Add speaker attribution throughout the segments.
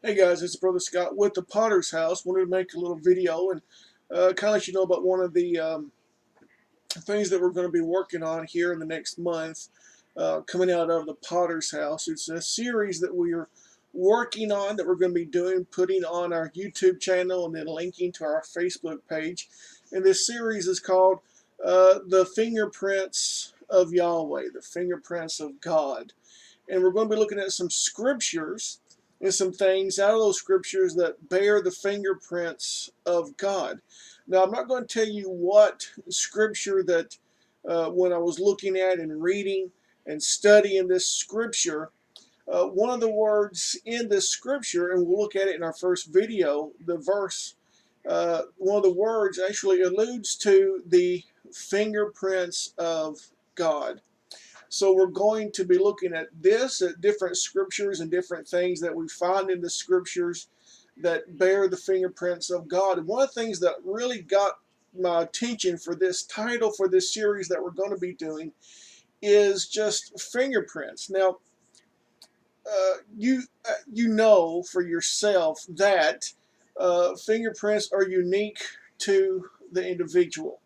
Speaker 1: Hey guys, it's Brother Scott with the Potter's House. Wanted to make a little video and kind of let you know about one of the things that we're going to be working on here in the next month, coming out of the Potter's House. It's a series that we are working on that we're going to be doing, putting on our YouTube channel and then linking to our Facebook page. And this series is called The Fingerprints of Yahweh, the Fingerprints of God. And we're going to be looking at some scriptures and some things out of those scriptures that bear the fingerprints of God. Now, I'm not going to tell you what scripture that when I was looking at and reading and studying this scripture, one of the words in this scripture, and we'll look at it in our first video, the verse, one of the words actually alludes to the fingerprints of God. So we're going to be looking at this, at different scriptures and different things that we find in the scriptures that bear the fingerprints of God. And one of the things that really got my attention for this title for this series that we're going to be doing is just fingerprints. Now, you know for yourself that fingerprints are unique to the individual.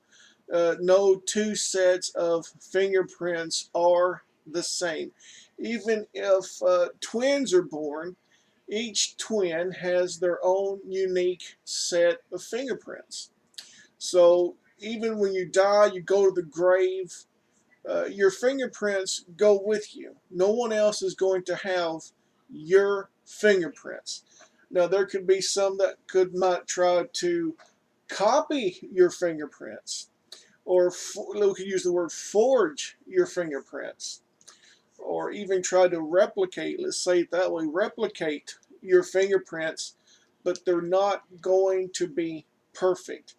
Speaker 1: No two sets of fingerprints are the same. Even if twins are born, each twin has their own unique set of fingerprints. So even when you die, you go to the grave, your fingerprints go with you. No one else is going to have your fingerprints. Now, there could be some that might try to copy your fingerprints, or we could use the word forge your fingerprints, or even try to replicate, let's say it that way, replicate your fingerprints, but they're not going to be perfect.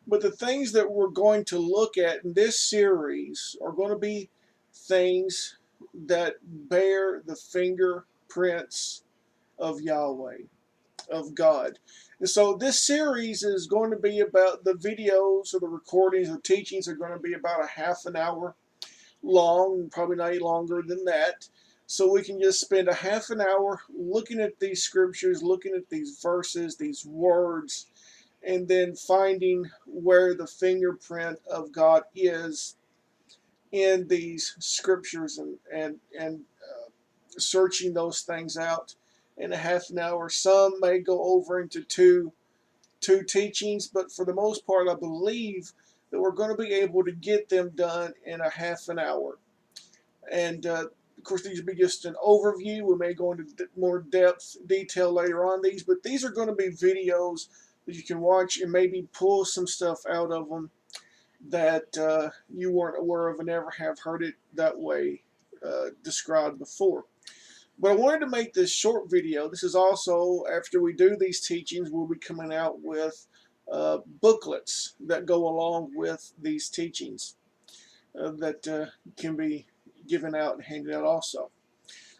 Speaker 1: But the things that we're going to look at in this series are going to be things that bear the fingerprints of Yahweh, of God. And so this series is going to be about the videos or the recordings or teachings are going to be about a half an hour long, probably not any longer than that. So we can just spend a half an hour looking at these scriptures, looking at these verses, these words, and then finding where the fingerprint of God is in these scriptures and searching those things out in a half an hour. Some may go over into two teachings, but for the most part, I believe that we're going to be able to get them done in a half an hour. And of course, these will be just an overview. We may go into more detail later on these, but these are going to be videos that you can watch and maybe pull some stuff out of them that you weren't aware of and never have heard it that way described before. But I wanted to make this short video. This is also, after we do these teachings, we'll be coming out with booklets that go along with these teachings that can be given out and handed out also.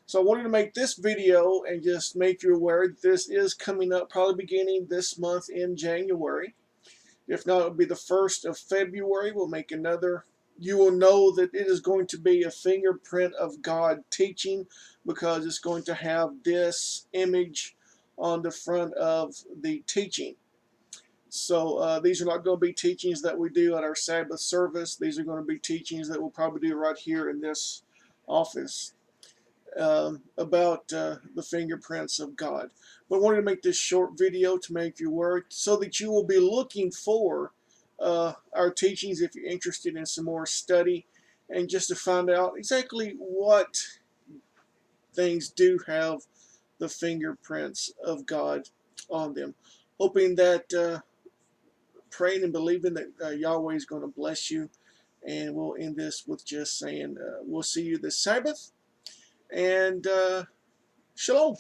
Speaker 1: So I wanted to make this video and just make you aware that this is coming up probably beginning this month in January. If not, it'll be the 1st of February. We'll make another. You will know that it is going to be a fingerprint of God teaching because it's going to have this image on the front of the teaching. So these are not going to be teachings that we do at our Sabbath service. These are going to be teachings that we'll probably do right here in this office about the fingerprints of God. But I wanted to make this short video to make you aware so that you will be looking for our teachings if you're interested in some more study and just to find out exactly what things do have the fingerprints of God on them. Hoping that, praying and believing that Yahweh is going to bless you. And we'll end this with just saying, we'll see you this Sabbath. And shalom.